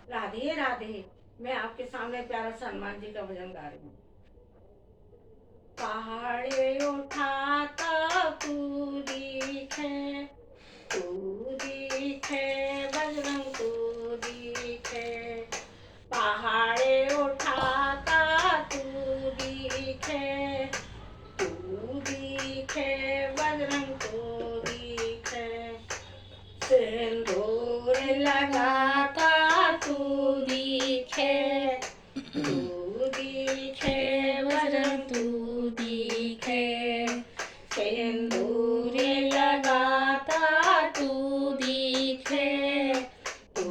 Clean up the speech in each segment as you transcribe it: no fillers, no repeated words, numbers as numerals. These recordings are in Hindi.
राधे राधे। मैं आपके सामने प्यारा सा हनुमान जी का भजन गा रही हूँ। पहाड़े उठाता तू दिखे, तू दिखे बजरंग तू दिखे। पहाड़े उठाता तू दिखे, तू दिखे बजरंग तू दिखे। सिंदूर लगाता तू दिखे, तू दिखे बजरंग तू दिखे। सिंदूर लगाता तू दिखे, तू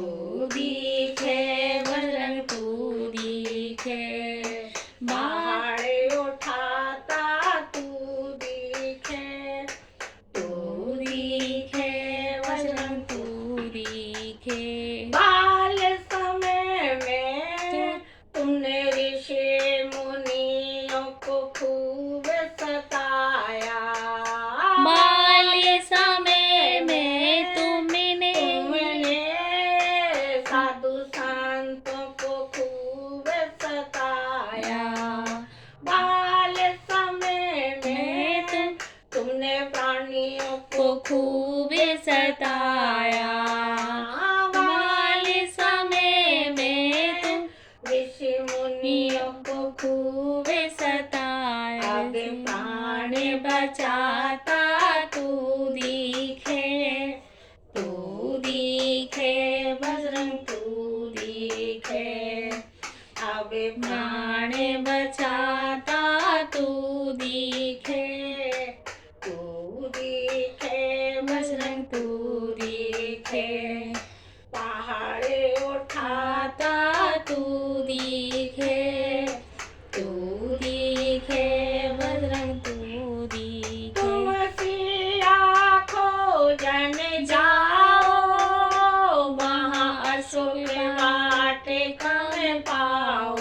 दिखे बजरंग तू दिखे। पहाड़े उठाता तू दिखे, तू दिखे बजरंग तू दिखे। बाल समय में तुमने ऋषि मुनियों को खूब सताया। बाल समय में तुमने साधु संतों को खूब सताया। बाल समय में तुमने प्राणियों को खूब सताया। बाल समय में तुम ऋषि मुनियों को खूब सताया। अब प्राण बचाता तू दिखे, तू दिखे बजरंग तू दिखे। अब प्राण बचाता तू दिखे, तू दिखे बजरंग तू दिखे। पहाड़े उठाता तू दिखे, तू दिखे बजरंग तू दिखे। तुम सिया खोजन जाओ, वहाँ अशोक वाटिका में पाओ।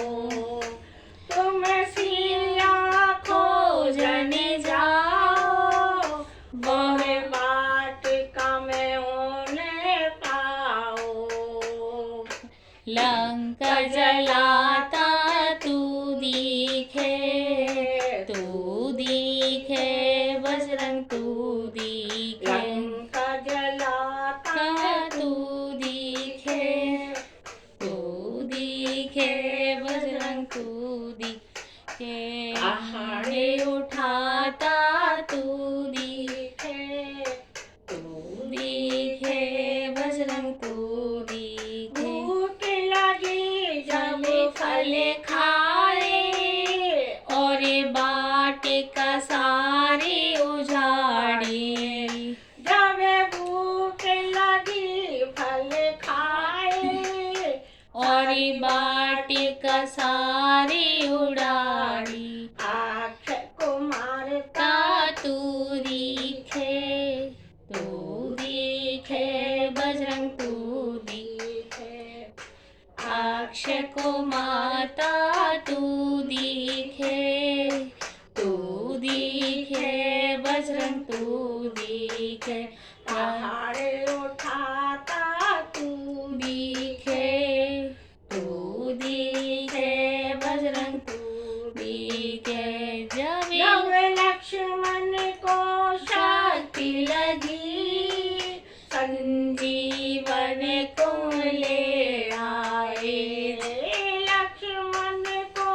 तुम सिया खोजन जाओ, वह वाटिका में उन्हें पाओ। लंका जलाता तू दिखे, तू दिखे बजरंग तू दिखे। लंका जलाता तू दिखे, तू दिखे बजरंग तू दिखे। पहाड़े उठाता तू दिखे, तू दिखे बजरंग तू दिखे। भूख लगी जब जब फल खाए और वाटिका सारी उजाड़ी। जब भूख लगी फल खाए और वाटिका सारी उड़ाड़ी। आँख को मारता तू दिखे, तू दिखे बजरंग तू दिखे। अक्षय को माता तू दिखे, तू दिखे बजरंग तू दिखे। पहाड़े उठाता तू दिखे, तू दिखे बजरंग तू दिखे। जब जब लक्ष्मण को शक्ति लगी, संजीवन को ले आए। लक्ष्मण को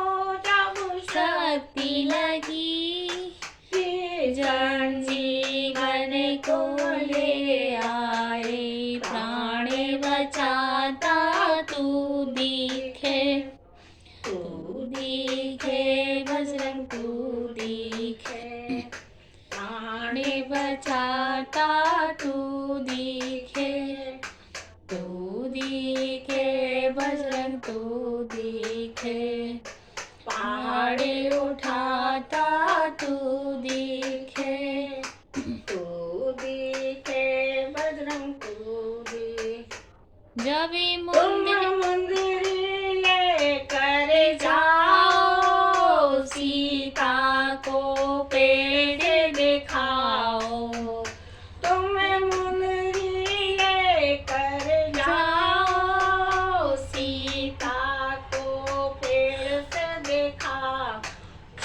जब शक्ति लगी, जन जीवन को ले आए। प्राण बचाता तू दिखे, तू दिखे बजरंग तू दिखे। प्राण बचाता तू दिखे, तू दिखे बजरंग तू दिखे। पहाड़े उठाता तू दिखे, तू दिखे बजरंग तू दिखे। जब तुम मंदिर लेकर जाओ, सीता को पेड़ दिखाओ। तुम मुंदरी लेकर जाओ,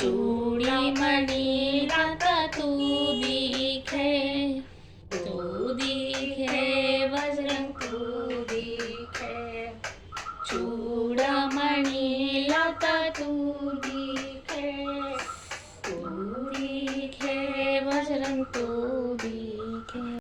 चूड़ीमणि लता तू दिखे, तू दिखे बजरंग तू दिखे, चूड़ामणि लता तू दिखे, दिखे बजरंग तू